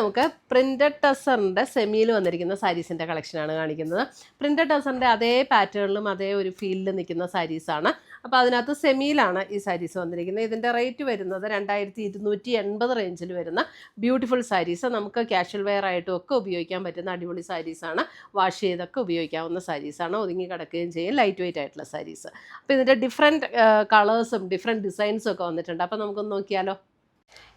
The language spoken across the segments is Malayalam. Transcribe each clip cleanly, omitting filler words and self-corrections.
നമുക്ക് പ്രിന്റഡ് ടസറിൻ്റെ സെമിയിൽ വന്നിരിക്കുന്ന സാരീസിൻ്റെ കളക്ഷനാണ് കാണിക്കുന്നത്. പ്രിന്റഡ് ടസറിൻ്റെ അതേ പാറ്റേണിലും അതേ ഒരു ഫീൽഡിൽ നിൽക്കുന്ന സാരീസാണ്. അപ്പോൾ അതിനകത്ത് സെമിയിലാണ് ഈ സാരീസ് വന്നിരിക്കുന്നത്. ഇതിൻ്റെ റേറ്റ് വരുന്നത് 2280 റേഞ്ചിൽ വരുന്ന ബ്യൂട്ടിഫുൾ സാരീസ്. നമുക്ക് കാഷ്വൽ വെയർ ആയിട്ടും ഒക്കെ ഉപയോഗിക്കാൻ പറ്റുന്ന അടിപൊളി സാരീസാണ്. വാഷ് ചെയ്തൊക്കെ ഉപയോഗിക്കാവുന്ന സാരീസാണ്. ഒതുങ്ങി കിടക്കുകയും ചെയ്യും. ലൈറ്റ് വെയിറ്റ് ആയിട്ടുള്ള സാരീസ്. അപ്പോൾ ഇതിൻ്റെ ഡിഫറെൻറ്റ് കളേഴ്സും ഡിഫറെൻറ്റ് ഡിസൈൻസും ഒക്കെ വന്നിട്ടുണ്ട്. അപ്പോൾ നമുക്കൊന്ന് നോക്കിയാലോ.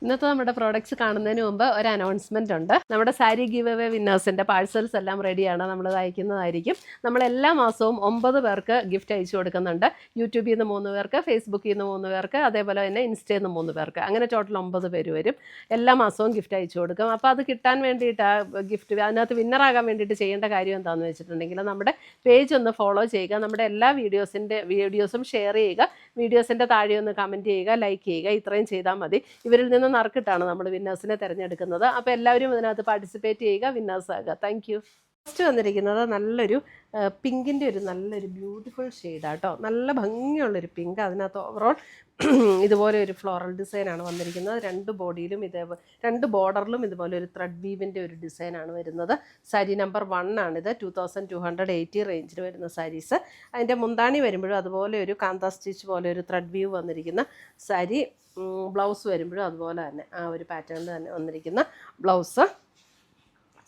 ഇന്നത്തെ നമ്മുടെ പ്രോഡക്റ്റ്സ് കാണുന്നതിന് മുമ്പ് ഒരു അനൗൺസ്മെൻ്റ് ഉണ്ട്. നമ്മുടെ സാരി ഗിവ് അവേ വിന്നേഴ്സിൻ്റെ പാഴ്സൽസ് എല്ലാം റെഡിയാണ്. നമ്മൾ അയക്കുന്നതായിരിക്കും. നമ്മൾ എല്ലാ മാസവും 9 പേർക്ക് ഗിഫ്റ്റ് അയച്ചു കൊടുക്കുന്നുണ്ട്. യൂട്യൂബിൽ നിന്ന് 3 പേർക്ക്, ഫേസ്ബുക്കിൽ നിന്ന് 3 പേർക്ക്, അതേപോലെ തന്നെ ഇൻസ്റ്റയിൽ നിന്ന് 3 പേർക്ക്, അങ്ങനെ ടോട്ടൽ 9 പേര് വരും. എല്ലാ മാസവും ഗിഫ്റ്റ് അയച്ചു കൊടുക്കും. അപ്പോൾ അത് കിട്ടാൻ വേണ്ടിയിട്ട് ഗിഫ്റ്റ് അതിനകത്ത് വിന്നറാകാൻ വേണ്ടിയിട്ട് ചെയ്യേണ്ട കാര്യം എന്താണെന്ന് വെച്ചിട്ടുണ്ടെങ്കിൽ നമ്മുടെ പേജ് ഒന്ന് ഫോളോ ചെയ്യുക. നമ്മുടെ എല്ലാ വീഡിയോസും ഷെയർ ചെയ്യുക. വീഡിയോസിൻ്റെ താഴെ ഒന്ന് കമൻറ്റ് ചെയ്യുക, ലൈക്ക് ചെയ്യുക. ഇത്രയും ചെയ്താൽ മതി. ഇവരിൽ നിന്ന് നറുക്കിട്ടാണ് നമ്മൾ വിന്നേഴ്സിനെ തിരഞ്ഞെടുക്കുന്നത്. അപ്പോൾ എല്ലാവരും ഇതിനകത്ത് പാർട്ടിസിപ്പേറ്റ് ചെയ്യുക, വിന്നേഴ്സ് ആകുക. Thank you. ഫസ്റ്റ് വന്നിരിക്കുന്നത് നല്ലൊരു പിങ്കിൻ്റെ ഒരു നല്ലൊരു ബ്യൂട്ടിഫുൾ ഷെയ്ഡാട്ടോ. നല്ല ഭംഗിയുള്ളൊരു പിങ്ക്. അതിനകത്ത് ഓവറോൾ ഇതുപോലെ ഒരു ഫ്ലോറൽ ഡിസൈനാണ് വന്നിരിക്കുന്നത്. 2 ബോഡിയിലും ഇതേപോലെ 2 ബോർഡറിലും ഇതുപോലെ ഒരു ത്രെഡ് വീവിൻ്റെ ഒരു ഡിസൈനാണ് വരുന്നത്. സാരി നമ്പർ 1 ആണിത്. 2280 റേഞ്ചിൽ വരുന്ന സാരീസ്. അതിൻ്റെ മുന്താണി വരുമ്പോഴും അതുപോലെ ഒരു കാന്ത സ്റ്റിച്ച് പോലെ ഒരു ത്രെഡ് വീവ് വന്നിരിക്കുന്ന സാരി. ബ്ലൗസ് വരുമ്പോഴും അതുപോലെ തന്നെ ആ ഒരു പാറ്റേണിൽ തന്നെ വന്നിരിക്കുന്ന ബ്ലൗസ്.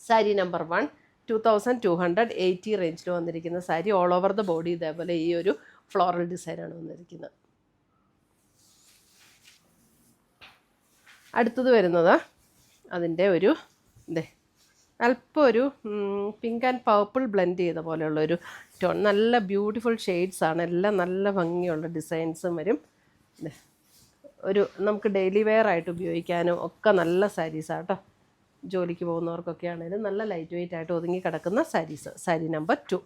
സാരി നമ്പർ 1 2280 റേഞ്ചിൽ വന്നിരിക്കുന്ന sari. All over the body ഇതേപോലെ ഈ ഒരു ഫ്ലോറൽ ഡിസൈനാണ് വന്നിരിക്കുന്നത്. അടുത്തത് വരുന്നത് അതിൻ്റെ ഒരു അല്പം ഒരു പിങ്ക് ആൻഡ് പർപ്പിൾ ബ്ലെൻഡ് ചെയ്ത പോലെയുള്ളൊരു ടോൺ. നല്ല ബ്യൂട്ടിഫുൾ ഷെയ്ഡ്സാണ്. എല്ലാം നല്ല ഭംഗിയുള്ള ഡിസൈൻസും വരും. ഒരു നമുക്ക് ഡെയിലി വെയർ ആയിട്ട് ഉപയോഗിക്കാനും ഒക്കെ നല്ല സാരീസാണ് കേട്ടോ. ജോലിക്ക് പോകുന്നവർക്കൊക്കെ ആണെങ്കിലും നല്ല ലൈറ്റ് വെയിറ്റ് ആയിട്ട് ഒതുങ്ങി കിടക്കുന്ന സാരീസ്. സാരി നമ്പർ 2.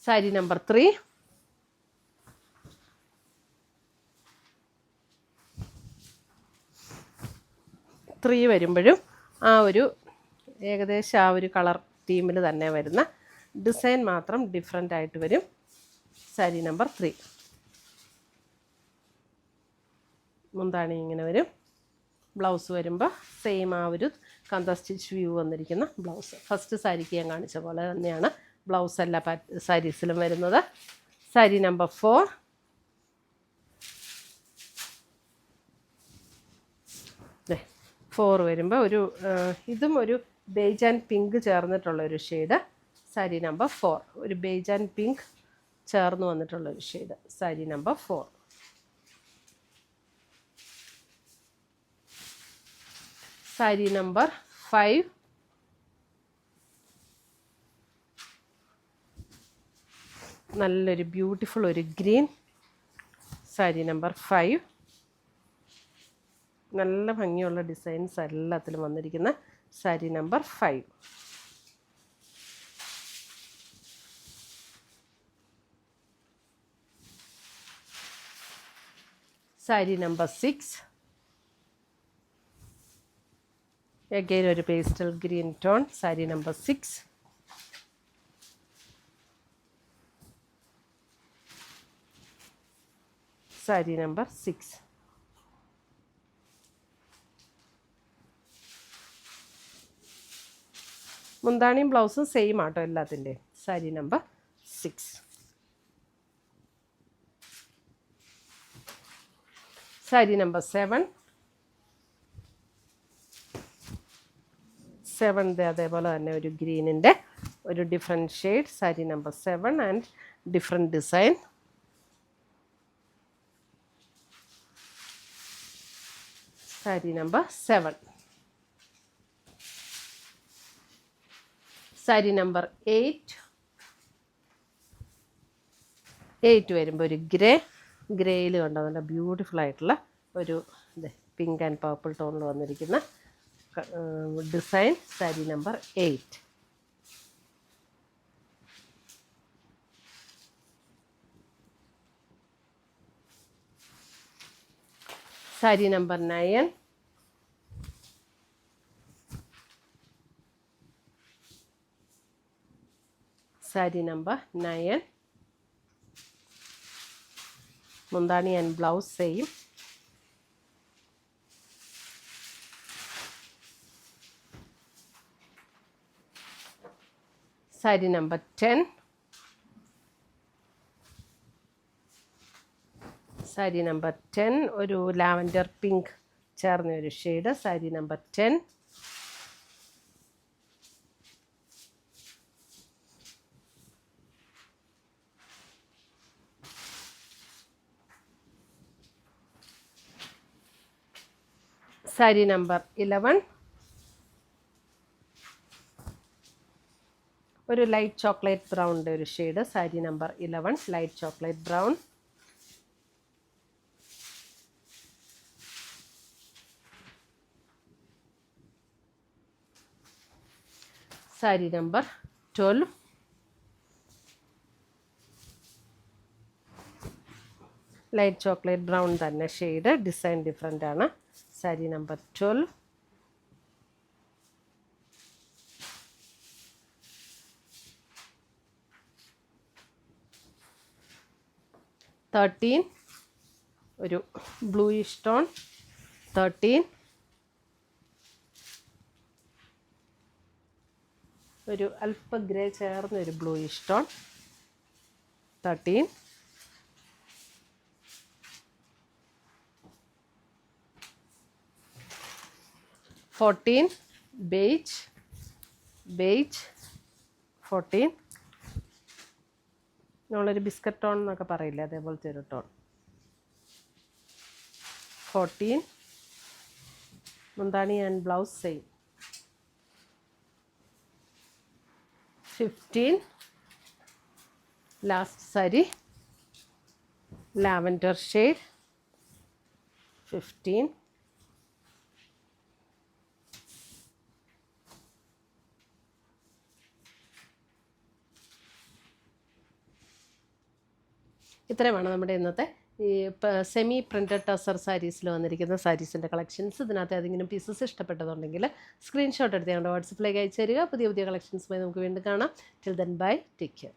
സാരി നമ്പർ 3. വരുമ്പോഴും ആ ഒരു ഏകദേശം ആ ഒരു കളർ തീമിൽ തന്നെ വരുന്ന ഡിസൈൻ മാത്രം ഡിഫറെൻ്റ് ആയിട്ട് വരും. സാരി നമ്പർ 3. മുന്താണി ഇങ്ങനെ വരും. ബ്ലൗസ് വരുമ്പോൾ സെയിം ആ ഒരു കാന്ത സ്റ്റിച്ച് വ്യൂ വന്നിരിക്കുന്ന ബ്ലൗസ്. ഫസ്റ്റ് സാരിക്ക് ഞാൻ കാണിച്ച പോലെ തന്നെയാണ് ബ്ലൗസ് എല്ലാ സാരീസിലും വരുന്നത്. സാരി നമ്പർ 4. വരുമ്പോൾ ഒരു ഇതും ഒരു ബേജ് ആൻഡ് പിങ്ക് ചേർന്നിട്ടുള്ളൊരു ഷെയ്ഡ്. സാരി നമ്പർ 4. ഒരു ബേജ് ആൻഡ് പിങ്ക് ചേർന്ന് വന്നിട്ടുള്ളൊരു shade. Sari number 4. Sari number 5. നല്ലൊരു ബ്യൂട്ടിഫുൾ ഒരു ഗ്രീൻ. സാരി നമ്പർ 5. നല്ല ഭംഗിയുള്ള ഡിസൈൻസ് എല്ലാത്തിലും വന്നിരിക്കുന്ന sari number 5. Sari number 6. Again ഒരു pastel green tone. Sari number 6. Sari number 6. മുന്താണിയും ബ്ലൗസും സെയിം ആട്ടോ എല്ലാത്തിൻ്റെ. സാരി നമ്പർ 6. സാരി നമ്പർ 7. അതേപോലെ തന്നെ ഒരു ഗ്രീനിൻ്റെ ഒരു different shade. Sari number 7 and different design. Sari number 7. Sari number 8 വരുമ്പോൾ ഒരു ഗ്രേയിൽ കണ്ടോ നല്ല ബ്യൂട്ടിഫുൾ ആയിട്ടുള്ള ഒരു പിങ്ക് ആൻഡ് പർപ്പിൾ ടോണിൽ വന്നിരിക്കുന്ന design. Sari number 8. Sari number 9. Sari number 9. മുന്താണി and blouse same. Sari number 10. Sari number 10 ഒരു ലാവൻഡർ പിങ്ക് ചേർന്ന ഒരു shade. Sari number 10. Sari number 11 ഒരു ലൈറ്റ് ചോക്ലേറ്റ് ബ്രൗണിൻ്റെ ഒരു shade. Sari number 11 light chocolate brown. Sari number 12 light chocolate brown തന്നെ ഷെയ്ഡ്, ഡിസൈൻ ഡിഫറെൻ്റ് ആണ്. സാരി നമ്പർ 12. ഒരു ബ്ലൂയിഷ് ടോൺ. 13 ഒരു അല്പ ഗ്രേ ചേർന്ന ഒരു ബ്ലൂയിഷ് ടോൺ. 13 14 ബേജ് 14 നമ്മളൊരു ബിസ്ക്കറ്റ് ടോൺ എന്നൊക്കെ പറയില്ലേ, അതേപോലത്തെ ഒരു ടോൺ. 14 മുന്താണി and blouse same. 15 last sari lavender shade. 15 ഇത്രയുമാണ് നമ്മുടെ ഇന്നത്തെ ഈ സെമി പ്രിൻറ്റഡ് ടസർ സാരീസിൽ വന്നിരിക്കുന്ന സാരീസിൻ്റെ കളക്ഷൻസ്. ഇതിനകത്ത് ഏതെങ്കിലും പീസസ് ഇഷ്ടപ്പെട്ടതുണ്ടെങ്കിൽ സ്ക്രീൻഷോട്ട് എടുത്ത് ഞങ്ങളുടെ വാട്സപ്പിലേക്ക് അയച്ചു തരിക. പുതിയ കളക്ഷൻസുമായി നമുക്ക് വീണ്ടും കാണാം. Till then bye, take care.